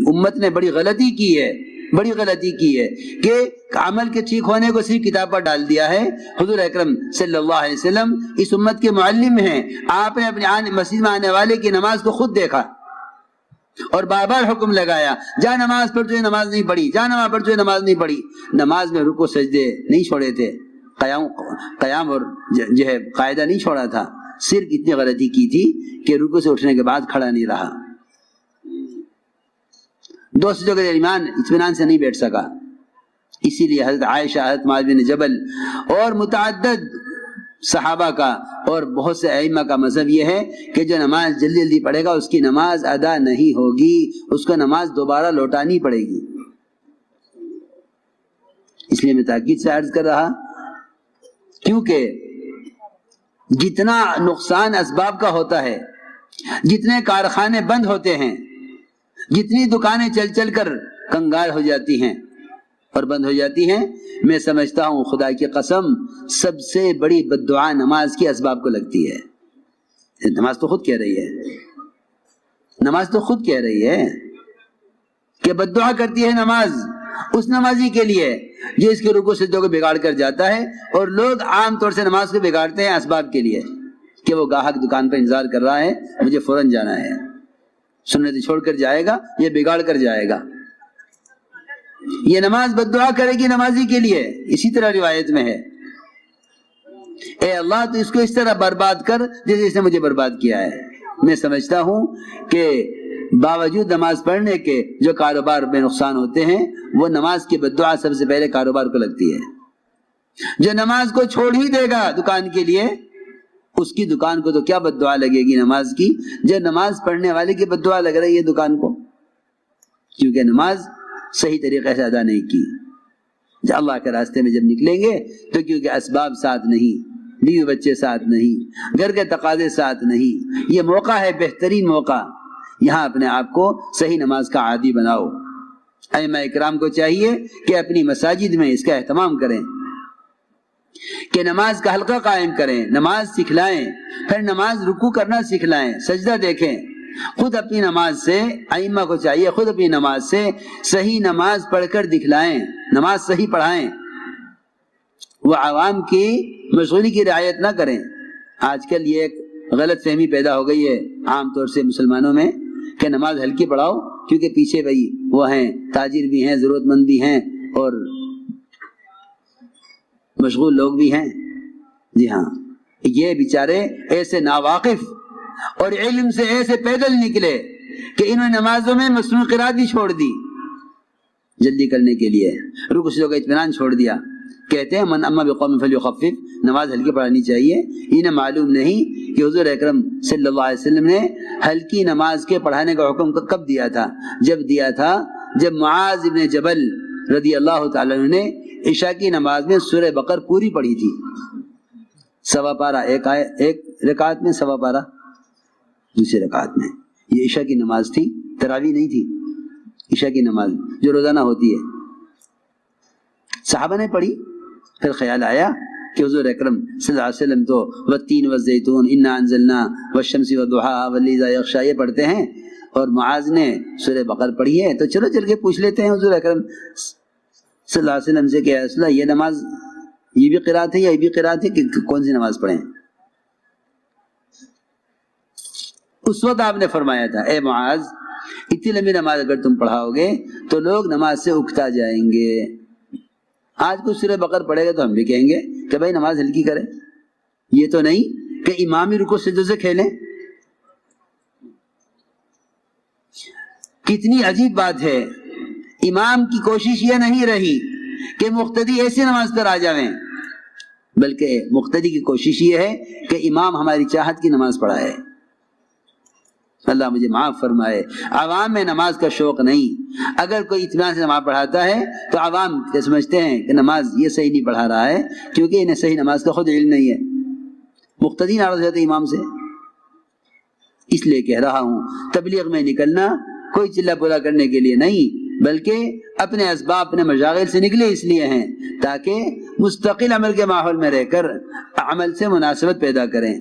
امت نے بڑی غلطی کی ہے کہ عمل کے ٹھیک ہونے کو صرف کتاب پر ڈال دیا ہے۔ حضور اکرم صلی اللہ علیہ وسلم اس امت کے معلم ہیں، آپ نے اپنے مسجد میں آنے والے کی نماز کو خود دیکھا اور بار بار حکم لگایا، جا نماز پڑھ، تجھے نماز نہیں پڑھی، جا نماز پڑھ، تجھے نماز نہیں پڑھی۔ نماز میں رکوع سجدے نہیں چھوڑے تھے، قیام اور جو ہے قاعدہ نہیں چھوڑا تھا، صرف اتنی غلطی کی تھی کہ رکوع سے اٹھنے کے بعد کھڑا نہیں رہا، دو سجدوں کے درمیان اطمینان سے نہیں بیٹھ سکا۔ اسی لیے حضرت عائشہ، حضرت معاذ بن جبل اور متعدد صحابہ کا اور بہت سے ائمہ کا مذہب یہ ہے کہ جو نماز جلدی جلدی پڑھے گا اس کی نماز ادا نہیں ہوگی، اس کو نماز دوبارہ لوٹانی پڑے گی۔ اس لیے میں تاکید سے عرض کر رہا، کیونکہ جتنا نقصان اسباب کا ہوتا ہے، جتنے کارخانے بند ہوتے ہیں، جتنی دکانیں چل چل کر کنگال ہو جاتی ہیں اور بند ہو جاتی ہیں، میں سمجھتا ہوں خدا کی قسم سب سے بڑی بد دعا نماز کی اسباب کو لگتی ہے۔ نماز تو خود کہہ رہی ہے کہ بد دعا کرتی ہے نماز اس نمازی کے لیے جو اس کے رکوع سجدوں کو بگاڑ کر جاتا ہے، اور لوگ عام طور سے نماز کو بگاڑتے ہیں اسباب کے لیے کہ وہ گاہک دکان پہ انتظار کر رہا ہے، مجھے فوراً جانا ہے، سنت چھوڑ کر جائے گا یہ بگاڑ کر جائے گا۔ یہ نماز بد دعا کرے گی نمازی کے لیے۔ اسی طرح روایت میں ہے، اے اللہ تو اس کو اس طرح برباد کر جیسے اس نے مجھے برباد کیا ہے۔ میں سمجھتا ہوں کہ باوجود نماز پڑھنے کے جو کاروبار میں نقصان ہوتے ہیں، وہ نماز کی بد دعا سب سے پہلے کاروبار کو لگتی ہے۔ جو نماز کو چھوڑ ہی دے گا دکان کے لیے، اس کی دکان کو تو کیا بد دعا لگے گی نماز کی، جو نماز پڑھنے والے کی بد دعا لگ رہی ہے دکان کو، کیونکہ نماز صحیح طریقے سے ادا نہیں کی۔ جب اللہ کے راستے میں جب نکلیں گے تو کیونکہ اسباب ساتھ نہیں، بیوی بچے ساتھ نہیں، گھر کے تقاضے ساتھ نہیں، یہ موقع ہے، بہترین موقع، یہاں اپنے آپ کو صحیح نماز کا عادی بناؤ۔ ائمہ اکرام کو چاہیے کہ اپنی مساجد میں اس کا اہتمام کریں، کہ نماز کا حلقہ قائم کریں، نماز سکھلائیں، پھر نماز رکوع کرنا سکھلائیں، سجدہ دیکھیں، خود اپنی نماز سے، ائمہ کو چاہیے خود اپنی نماز سے صحیح نماز پڑھ کر دکھلائیں، نماز صحیح پڑھائیں، وہ عوام کی مشغولی کی رعایت نہ کریں۔ آج کل یہ ایک غلط فہمی پیدا ہو گئی ہے عام طور سے مسلمانوں میں کہ نماز ہلکی پڑھاؤ کیونکہ پیچھے بھائی وہ ہیں، تاجر بھی ہیں، ضرورت مند بھی ہیں اور مشغول لوگ بھی ہیں۔ جی ہاں، یہ بیچارے ایسے ناواقف اور علم سے ایسے پیدل نکلے کہ انہوں نے نمازوں میں مسنون قرات بھی چھوڑ دی جلدی کرنے کے لیے، رکوع سجدوں کا اطمینان چھوڑ دیا۔ کہتے ہیں من اما بقوم فلیخفف، نماز ہلکی پڑھانی چاہیے۔ انہیں معلوم نہیں کہ حضور اکرم صلی اللہ علیہ وسلم نے ہلکی نماز کے پڑھانے کا حکم کب دیا تھا؟ جب معاذ ابن جبل رضی اللہ تعالیٰ عنہ نے عشاء کی نماز میں سورہ بقر پوری پڑھی تھی، سوا پارہ، ایک رکعت میں سوا پارہ، دوسری رکعت میں۔ یہ عشاء کی نماز تھی، تراویح نہیں تھی، عشاء کی نماز جو روزانہ ہوتی ہے۔ صحابہ نے پڑھی، پھر خیال آیا کہ حضور اکرم صلی اللہ علیہ وسلم تو والتین والزیتون انا انزلنا والشمس والضحاها واللیل اذا یغشی یہ پڑھتے ہیں، اور معاذ نے سورہ بقر پڑھی ہے، تو چلو چل کے پوچھ لیتے ہیں حضور اکرم صلی اللہ علیہ وسلم سے کہ رسول اللہ یہ نماز یہ بھی قرات ہے یا یہ بھی قرات ہے، کہ کون سی نماز پڑھیں؟ اس وقت آپ نے فرمایا تھا اے معاذ اتنی لمبی نماز اگر تم پڑھاؤ گے تو لوگ نماز سے اکتا جائیں گے۔ آج کچھ سورہ بقر پڑھے گا تو ہم بھی کہیں گے کہ بھائی نماز ہلکی کرے، یہ تو نہیں کہ امام ہی رکوع سجدوں سے کھیلیں۔ کتنی عجیب بات ہے، امام کی کوشش یہ نہیں رہی کہ مقتدی ایسی نماز پر آ جائیں، بلکہ مقتدی کی کوشش یہ ہے کہ امام ہماری چاہت کی نماز پڑھائے۔ اللہ مجھے معاف فرمائے، عوام میں نماز کا شوق نہیں۔ اگر کوئی اطمینان سے نماز پڑھاتا ہے تو عوام سمجھتے ہیں کہ نماز یہ صحیح نہیں پڑھا رہا ہے، کیونکہ انہیں صحیح نماز کا خود علم نہیں ہے، مقتدی ناراض ہوتے امام سے۔ اس لیے کہہ رہا ہوں تبلیغ میں نکلنا کوئی چلہ پورا کرنے کے لیے نہیں، بلکہ اپنے اسباب اپنے مشاغل سے نکلے اس لیے ہیں تاکہ مستقل عمل کے ماحول میں رہ کر عمل سے مناسبت پیدا کریں۔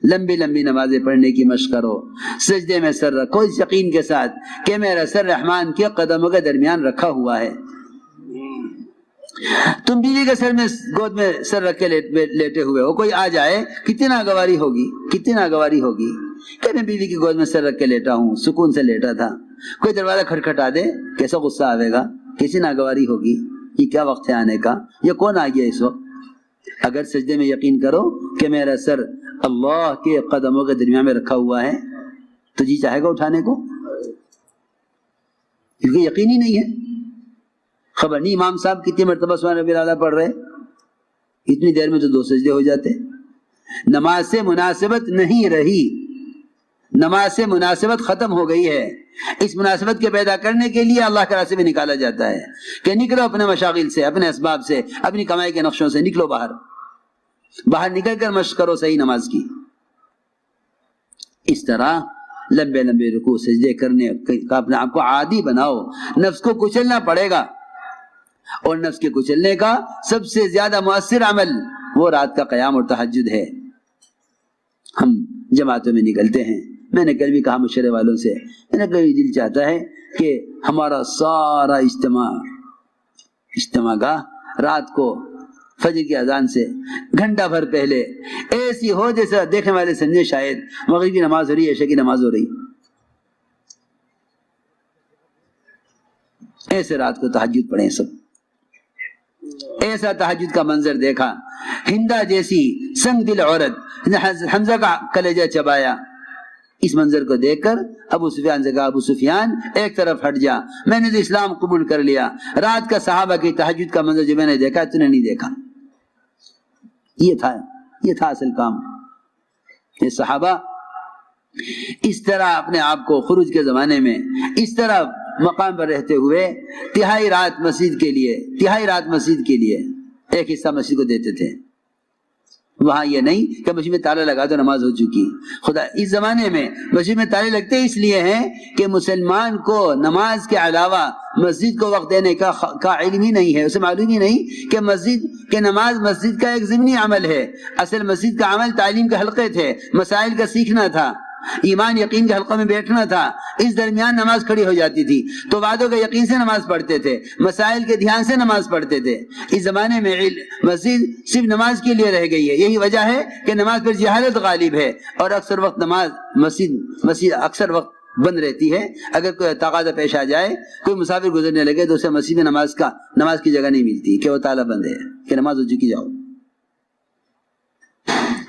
لمبی لمبی نمازیں پڑھنے کی مشق کرو، سجدے میں سر رکھو اس یقین کے ساتھ کہ میرا سر رحمان کے قدموں کے درمیان رکھا ہوا ہے۔ تم بیوی کے سر میں گود میں سر رکھ کے لیٹے ہوئے ہو، کوئی آ جائے کتنی ناگواری ہوگی، کتنی ناگواری ہوگی کہ میں بیوی کی گود میں سر رکھ کے لیٹا ہوں، سکون سے لیٹا تھا، کوئی دروازہ کھٹکھٹا دے کیسا غصہ آئے گا، کیسی ناگواری ہوگی، یہ کیا وقت ہے آنے کا، یہ کون آ گیا اس وقت۔ اگر سجدے میں یقین کرو کہ میرا سر اللہ کے قدموں کے درمیان میں رکھا ہوا ہے تو جی چاہے گا اٹھانے کو، کیونکہ یقین ہی نہیں ہے۔ خبر نہیں امام صاحب کتنی مرتبہ سبحان ربی الاعلیٰ پڑھ رہے، اتنی دیر میں تو 2 سجدے ہو جاتے۔ نماز سے مناسبت نہیں رہی، نماز سے مناسبت ختم ہو گئی ہے۔ اس مناسبت کے پیدا کرنے کے لیے اللہ کے راستے میں نکالا جاتا ہے کہ نکلو اپنے مشاغل سے، اپنے اسباب سے، اپنی کمائی کے نقشوں سے نکلو باہر، باہر نکل کر مشق کرو صحیح نماز کی۔ اس طرح لمبے لمبے رکوع سجدے کرنے کا اپنے آپ کو عادی بناؤ۔ نفس کو کچلنا پڑے گا، اور نفس کے کچلنے کا سب سے زیادہ مؤثر عمل وہ رات کا قیام اور تہجد ہے۔ ہم جماعتوں میں نکلتے ہیں، میں نے کل بھی کہا مشورے والوں سے، میں نے کبھی دل چاہتا ہے کہ ہمارا سارا اجتماع گاہ رات کو فجر کی اذان سے گھنٹہ بھر پہلے ایسی ہو جیسا دیکھنے والے سمجھے شاید مغرب کی نماز ہو رہی ہے، عشاء کی نماز ہو رہی، ایسے رات کو تہجد پڑھیں سب۔ ایسا تہجد کا منظر دیکھا، ہندا جیسی سنگ دل عورت حمزہ کا کلیجہ چبایا، اس منظر کو دیکھ کر ابو سفیان سے کہا ابو سفیان ایک طرف ہٹ جا، میں نے تو اسلام قبول کر لیا، رات کا صحابہ کی تہجد کا منظر جو میں نے دیکھا تو نے نہیں دیکھا۔ یہ تھا اصل کام۔ یہ صحابہ اس طرح اپنے آپ کو خروج کے زمانے میں اس طرح مقام پر رہتے ہوئے تہائی رات مسجد کے لیے ایک حصہ مسجد کو دیتے تھے۔ وہاں یہ نہیں کہ مسجد میں تالا لگا تو نماز ہو چکی، خدا اس زمانے میں مسجد میں تالے لگتے اس لیے ہیں کہ مسلمان کو نماز کے علاوہ مسجد کو وقت دینے کا علم ہی نہیں ہے، اسے معلوم ہی نہیں کہ نماز مسجد کا ایک ضمنی عمل ہے۔ اصل مسجد کا عمل تعلیم کے حلقے تھے، مسائل کا سیکھنا تھا، ایمان یقین کے حلقوں میں بیٹھنا تھا، اس درمیان نماز کھڑی ہو جاتی تھی تو وعدوں کے یقین سے نماز پڑھتے تھے، مسائل کے دھیان سے نماز پڑھتے تھے۔ اس زمانے میں مسجد صرف نماز کے لیے رہ گئی ہے، یہی وجہ ہے کہ نماز پر جہالت غالب ہے، اور اکثر وقت مسجد اکثر وقت بند رہتی ہے۔ اگر کوئی تقاضا پیش آ جائے، کوئی مسافر گزرنے لگے تو اسے مسجد میں نماز کی جگہ نہیں ملتی کہ وہ تالا بند ہے کہ نماز ہو چکی جاؤ۔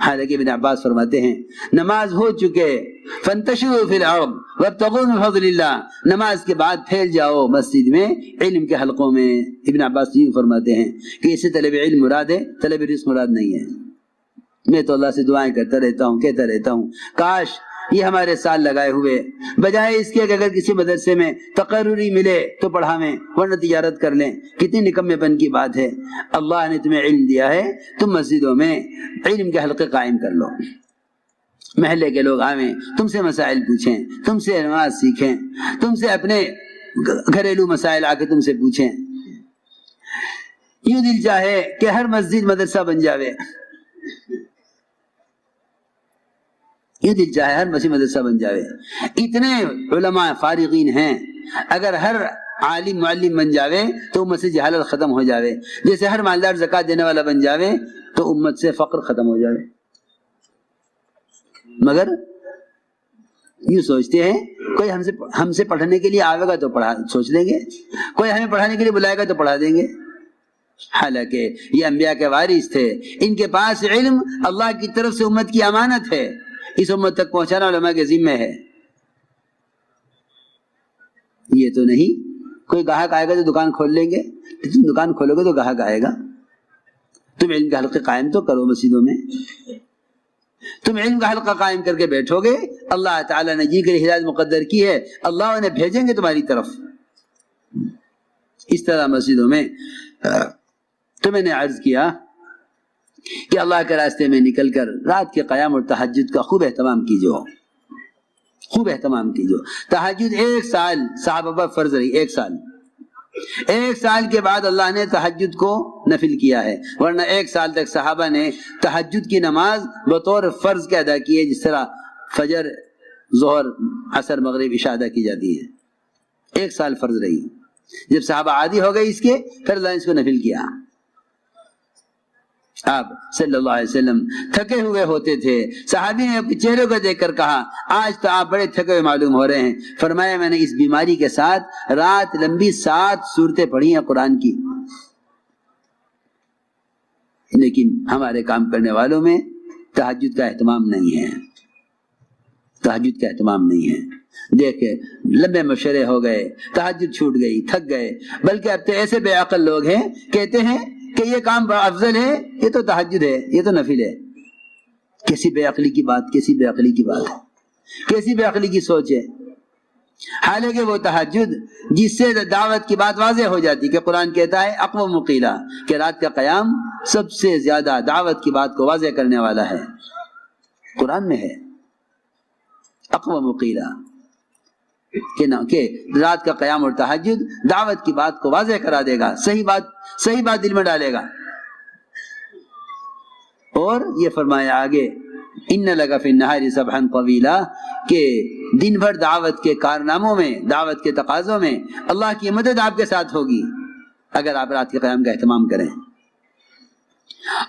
حالانکہ ابن عباس فرماتے ہیں نماز ہو چکے فانتشروا فی الارض وابتغوا من فضل اللہ، نماز کے بعد پھیل جاؤ مسجد میں علم کے حلقوں میں۔ ابن عباس یہ فرماتے ہیں کہ اس سے طلب علم مراد ہے، طلب رزق مراد نہیں ہے۔ میں تو اللہ سے دعائیں کرتا رہتا ہوں، کہتا رہتا ہوں کاش یہ ہمارے سال لگائے ہوئے بجائے اس کے کہ اگر کسی مدرسے میں تقرری ملے تو پڑھاویں ورنہ تجارت کر لیں، کتنی نکمے پن کی بات ہے۔ اللہ نے تمہیں علم دیا ہے، تم مسجدوں میں علم کے حلقے قائم کر لو، محلے کے لوگ آویں، تم سے مسائل پوچھیں، تم سے نماز سیکھیں، تم سے اپنے گھریلو مسائل آ کے تم سے پوچھیں۔ یوں دل چاہے کہ ہر مسجد مدرسہ بن جاوے، یہ دل چاہے ہر مسجد مدرسہ بن جاوے۔ اتنے علماء فارغین ہیں، اگر ہر عالم معلم بن جاوے تو امت سے جہالت ختم ہو جاوے، جیسے ہر مالدار زکوٰۃ دینے والا بن جاوے تو امت سے فقر ختم ہو جاوے۔ مگر یوں سوچتے ہیں کوئی ہم سے پڑھنے کے لیے آئے گا تو سوچ لیں گے، کوئی ہمیں پڑھانے کے لیے بلائے گا تو پڑھا دیں گے۔ حالانکہ یہ انبیاء کے وارث تھے، ان کے پاس علم اللہ کی طرف سے امت کی امانت ہے، اس امت تک پہنچانا علماء کے ذمہ ہے۔ یہ تو نہیں کوئی گاہک آئے گا تو دکان کھول لیں گے، تم دکان کھولو گے تو گاہک آئے گا۔ تم علم کا حلقہ قائم تو کرو مسجدوں میں، تم علم کا حلقہ قائم کر کے بیٹھو گے، اللہ تعالیٰ نے جن کے لیے ہدایت مقدر کی ہے اللہ انہیں بھیجیں گے تمہاری طرف۔ اس طرح مسجدوں میں تو میں نے عرض کیا کہ اللہ کے راستے میں نکل کر رات کے قیام اور تہجد کا خوب اہتمام کیجو، خوب اہتمام کیجو۔ تہجد 1 سال صحابہ پر فرض رہی، 1 سال ایک سال کے بعد اللہ نے تہجد کو نفل کیا ہے، ورنہ ایک سال تک صحابہ نے تہجد کی نماز بطور فرض کے ادا کی ہے، جس طرح فجر، ظہر، عصر، مغرب، عشاء ادا کی جاتی ہے۔ ایک سال فرض رہی، جب صحابہ عادی ہو گئے اس کے، پھر اللہ نے اس کو نفل کیا۔ آپ صلی اللہ علیہ وسلم تھکے ہوئے ہوتے تھے، صحابی نے اپنے چہرے کو دیکھ کر کہا آج تو آپ بڑے تھکے ہوئے معلوم ہو رہے ہیں۔ فرمایا میں نے اس بیماری کے ساتھ رات لمبی 7 سورتیں پڑھی ہیں قرآن کی، لیکن ہمارے کام کرنے والوں میں تہجد کا اہتمام نہیں ہے، تہجد کا اہتمام نہیں ہے۔ دیکھیں لمبے مشورے ہو گئے، تہجد چھوٹ گئی، تھک گئے، بلکہ اب تو ایسے بے عقل لوگ ہیں کہتے ہیں کہ یہ کام بڑا افضل ہے، یہ تو تہجد ہے، یہ تو نفل ہے۔ کیسی بے عقلی کی بات، کیسی بے عقلی کی بات ہے، کیسی بے عقلی کی سوچ ہے۔ حالانکہ وہ تہجد جس سے دعوت کی بات واضح ہو جاتی کہ قرآن کہتا ہے اقوم مقیلا، کہ رات کا قیام سب سے زیادہ دعوت کی بات کو واضح کرنے والا ہے، قرآن میں ہے اقوم مقیلا، کہ رات کا قیام اور تہجد دعوت کی بات کو واضح کرا دے گا، صحیح بات دل میں ڈالے گا۔ اور یہ فرمایا آگے ان لک فی النہار سبحا طویلا، کہ دن بھر دعوت کے کارناموں میں، دعوت کے تقاضوں میں اللہ کی مدد آپ کے ساتھ ہوگی اگر آپ رات کے قیام کا اہتمام کریں۔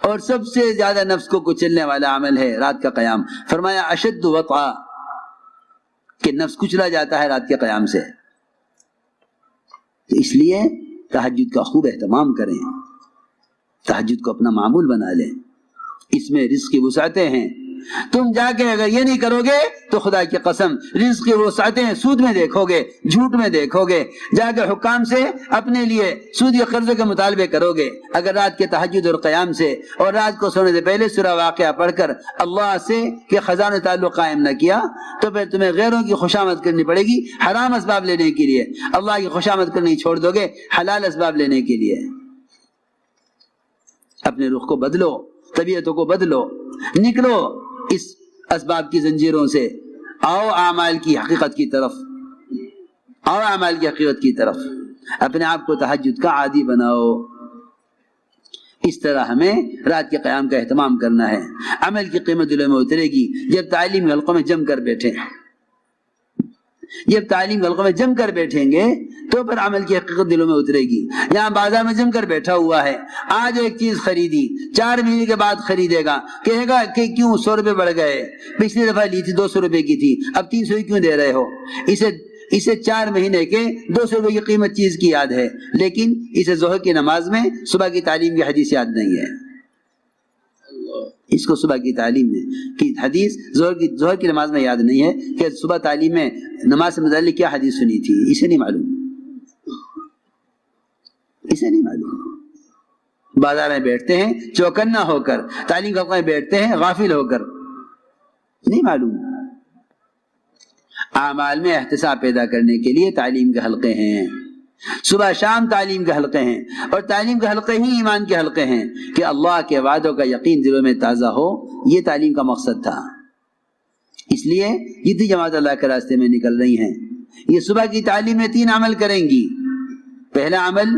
اور سب سے زیادہ نفس کو کچلنے والا عمل ہے رات کا قیام۔ فرمایا اشد وطئا، کہ نفس کچلا جاتا ہے رات کے قیام سے۔ تو اس لیے تہجد کا خوب اہتمام کریں، تہجد کو اپنا معمول بنا لیں، اس میں رزق کی وسعتیں ہیں۔ تم جا کے اگر یہ نہیں کرو گے تو خدا کی قسم رزق کی وسعتیں سود میں دیکھو گے، جھوٹ میں دیکھو گے، جا کے حکام سے اپنے لیے سود یا قرض کے مطالبے کرو گے۔ اگر رات کے تہجد اور قیام سے اور رات کو سونے سے پہلے سورہ واقعہ پڑھ کر اللہ سے کہ خزانہ تعلق قائم نہ کیا تو پھر تمہیں غیروں کی خوشامد کرنی پڑے گی حرام اسباب لینے کے لیے، اللہ کی خوشامد کرنی چھوڑ دو گے حلال اسباب لینے کے لیے۔ اپنے رخ کو بدلو، طبیعتوں کو بدلو، نکلو اس اسباب کی زنجیروں سے، آؤ اعمال کی حقیقت کی طرف، آؤ اعمال کی حقیقت کی طرف، اپنے آپ کو تہجد کا عادی بناؤ۔ اس طرح ہمیں رات کے قیام کا اہتمام کرنا ہے۔ عمل کی قیمت دلوں میں اترے گی جب تعلیم حلقوں میں جم کر بیٹھیں، جب تعلیم حلقوں میں جم کر بیٹھیں گے تو پھر عمل کی حقیقت دلوں میں اترے گی۔ یہاں بازار میں جم کر بیٹھا ہوا ہے، آج ایک چیز خریدی، 4 مہینے کے بعد خریدے گا، کہے گا کہ کیوں 100 روپے بڑھ گئے، پچھلی دفعہ لی تھی 200 روپے کی تھی، اب 300 ہی کیوں دے رہے ہو؟ اسے 4 مہینے کے 200 روپے کی قیمت چیز کی یاد ہے، لیکن اسے ظہر کی نماز میں صبح کی تعلیم کی حدیث یاد نہیں ہے۔ اس کو صبح کی تعلیم میں کی حدیث ظہر کی نماز میں یاد نہیں ہے کہ صبح تعلیم میں نماز سے متعلق کیا حدیث سنی تھی، اسے نہیں معلوم، اسے نہیں معلوم۔ بازار میں بیٹھتے ہیں چوکنا ہو کر، تعلیم کا میں بیٹھتے ہیں غافل ہو کر، نہیں معلوم۔ اعمال میں احتساب پیدا کرنے کے لیے تعلیم کے حلقے ہیں، صبح شام تعلیم کے حلقے ہیں، اور تعلیم کے حلقے ہی ایمان کے حلقے ہیں کہ اللہ کے وعدوں کا یقین دلوں میں تازہ ہو۔ یہ تعلیم کا مقصد تھا۔ اس لیے جتنی جماعت اللہ کے راستے میں نکل رہی ہیں یہ صبح کی تعلیم میں 3 عمل کریں گی۔ پہلا عمل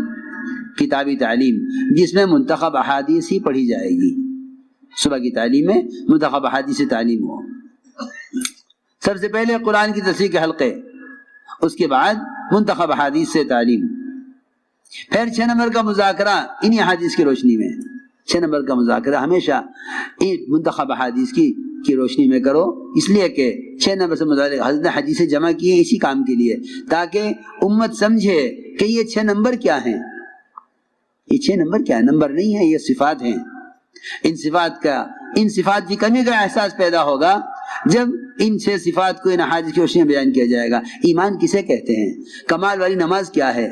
کتابی تعلیم، جس میں منتخب احادیث ہی پڑھی جائے گی۔ صبح کی تعلیم میں منتخب احادیث سے تعلیم ہو۔ سب سے پہلے قرآن کی تفسیر کے حلقے، اس کے بعد منتخب احادیث سے تعلیم، پھر 6 نمبر کا مذاکرہ انہی احادیث کی روشنی میں۔ 6 نمبر کا مذاکرہ ہمیشہ منتخب احادیث کی روشنی میں کرو، اس لیے کہ 6 نمبر سے متعلق حضرت نے حدیثیں جمع کی ہیں اسی کام کے لیے، تاکہ امت سمجھے کہ یہ 6 نمبر کیا ہیں۔ یہ 6 نمبر کیا ہے؟ نمبر نہیں ہے، یہ صفات ہیں۔ ان صفات کی کمی کا احساس پیدا ہوگا جب ان 6 صفات کو ان احادیث کی روشنی میں بیان کیا جائے گا۔ ایمان کسے کہتے ہیں؟ کمال والی نماز کیا ہے؟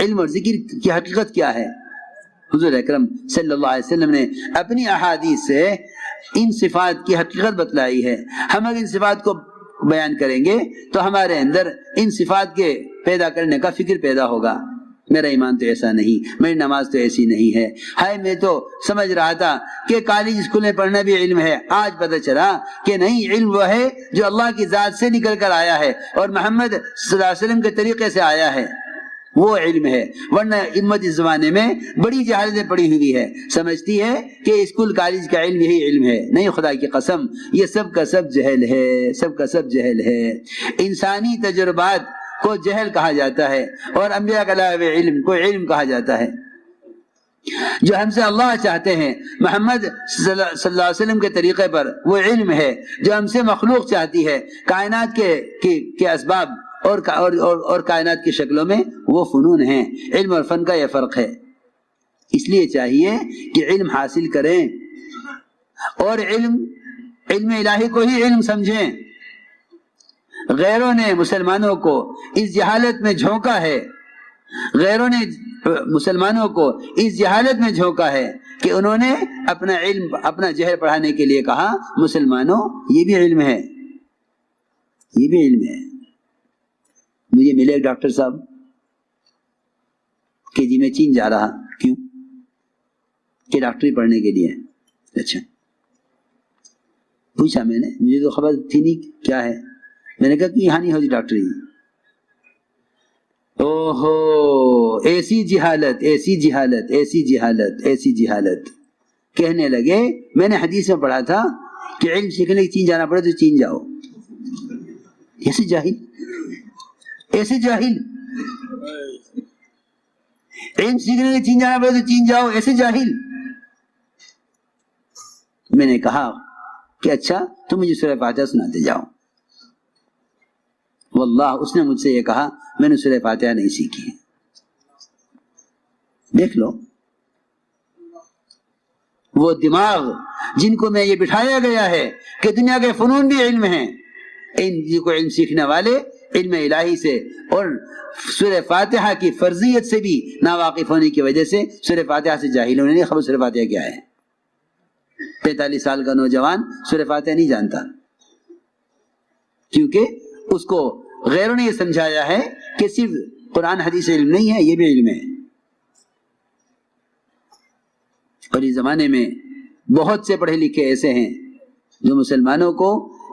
علم اور ذکر کی حقیقت کیا ہے؟ حضور اکرم صلی اللہ علیہ وسلم نے اپنی احادیث سے ان صفات کی حقیقت بتلائی ہے۔ ہم اگر ان صفات کو بیان کریں گے تو ہمارے اندر ان صفات کے پیدا کرنے کا فکر پیدا ہوگا۔ میرا ایمان تو ایسا نہیں، میری نماز تو ایسی نہیں ہے، ہائے میں تو سمجھ رہا تھا کہ کالج اسکول میں پڑھنا بھی علم ہے، آج پتہ چلا کہ نہیں، علم وہ ہے جو اللہ کی ذات سے نکل کر آیا ہے اور محمد صلی اللہ علیہ وسلم کے طریقے سے آیا ہے۔ وہ علم ہے. ورنہ امت اس زمانے میں بڑی جہالتیں پڑی ہوئی ہے، سمجھتی ہے کہ اسکول کالج کا علم یہی علم ہے. نہیں، خدا کی قسم یہ سب کا سب جہل ہے، سب کا سب جہل ہے. انسانی تجربات کو جہل کہا جاتا ہے اور انبیاء کا لائے ہوئے علم کو علم کہا جاتا ہے. جو ہم سے اللہ چاہتے ہیں محمد صلی اللہ علیہ وسلم کے طریقے پر، وہ علم ہے. جو ہم سے مخلوق چاہتی ہے کائنات کے اسباب اور کائنات کی شکلوں میں، وہ فنون ہیں. علم اور فن کا یہ فرق ہے. اس لیے چاہیے کہ علم حاصل کریں اور علم الہی کو ہی علم سمجھیں. غیروں نے مسلمانوں کو اس جہالت میں جھونکا ہے، غیروں نے مسلمانوں کو اس جہالت میں جھونکا ہے کہ انہوں نے اپنا علم، اپنا جہل پڑھانے کے لیے کہا مسلمانوں یہ بھی علم ہے، یہ بھی علم ہے. مجھے ملے ایک ڈاکٹر صاحب کہ جی میں چین جا رہا. کیوں؟ کہ ڈاکٹری پڑھنے کے لیے. اچھا. پوچھا میں نے، مجھے تو خبر تھی نہیں کیا ہے. میں نے کہا کہ یہاں نہیں ہوتی ڈاکٹری. اوہو، ایسی جہالت، ایسی جہالت، ایسی جہالت، ایسی جہالت. کہنے لگے میں نے حدیث میں پڑھا تھا کہ علم سیکھنے کی چین جانا پڑے تو چین جاؤ. ایسے جاہل، ایسے جاہل. علم سیکھنے کی چین جانا پڑے تو چین جاؤ، ایسے جاہل. میں نے کہا کہ اچھا تم مجھے سورہ فاتحہ سناتے جاؤ. واللہ اس نے مجھ سے یہ کہا میں نے سورہ فاتحہ نہیں سیکھی. دیکھ لو وہ دماغ جن کو میں یہ بٹھایا گیا ہے کہ دنیا کے فنون بھی علم ہیں، ان کو علم سیکھنے والے علم الہی سے اور سورہ فاتحہ کی فرضیت سے بھی ناواقف ہونے کی وجہ سے سورہ فاتحہ سے جاہل ہونے. نہیں خبر سورہ فاتحہ کیا ہے. 45 سال کا نوجوان سورہ فاتحہ نہیں جانتا، کیونکہ اس کو غیروں نے یہ سمجھایا ہے کہ صرف قرآن حدیث علم نہیں ہے، یہ بھی علم ہے. اور اس زمانے میں بہت سے پڑھے لکھے ایسے ہیں جو مسلمانوں کو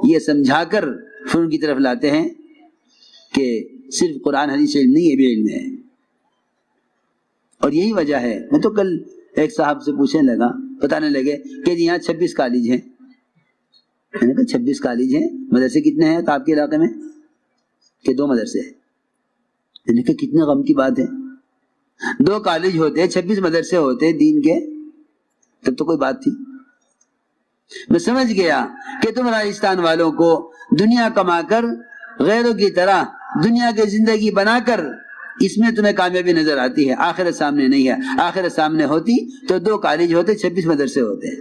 یہ سمجھا کر فنون کی طرف لاتے ہیں کہ صرف قرآن حدیث علم نہیں، یہ بھی علم ہے. اور یہی وجہ ہے. میں تو کل ایک صاحب سے پوچھنے لگا، بتانے لگے کہ جی یہاں 26 کالج ہیں. میں نے کہا 26 کالج ہیں، مدرسے کتنے ہیں آپ کے علاقے میں؟ کہ 2 مدرسے ہیں. میں نے کہا کتنے غم کی بات ہے. 2 کالج ہوتے، 26 مدرسے ہوتے دین کے، تب تو کوئی بات تھی. میں سمجھ گیا کہ تم راجستھان والوں کو دنیا کما کر غیروں کی طرح دنیا کی زندگی بنا کر اس میں تمہیں کامیابی نظر آتی ہے، آخرت سامنے نہیں ہے. آخرت سامنے ہوتی تو 2 کالج ہوتے، 26 مدرسے ہوتے.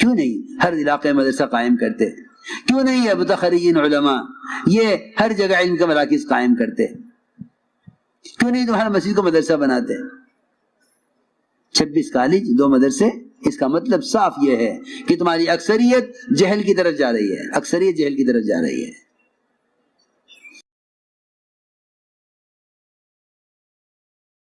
کیوں نہیں ہر علاقے میں مدرسہ قائم کرتے؟ کیوں نہیں یہ متخرجین علماء یہ ہر جگہ علم کے مراکز قائم کرتے؟ کیوں نہیں تم ہر مسجد کو مدرسہ بناتے؟ 26 کالج 2 مدرسے. اس کا مطلب صاف یہ ہے کہ تمہاری اکثریت جہل کی طرف جا رہی ہے، اکثریت جہل کی طرف جا رہی ہے.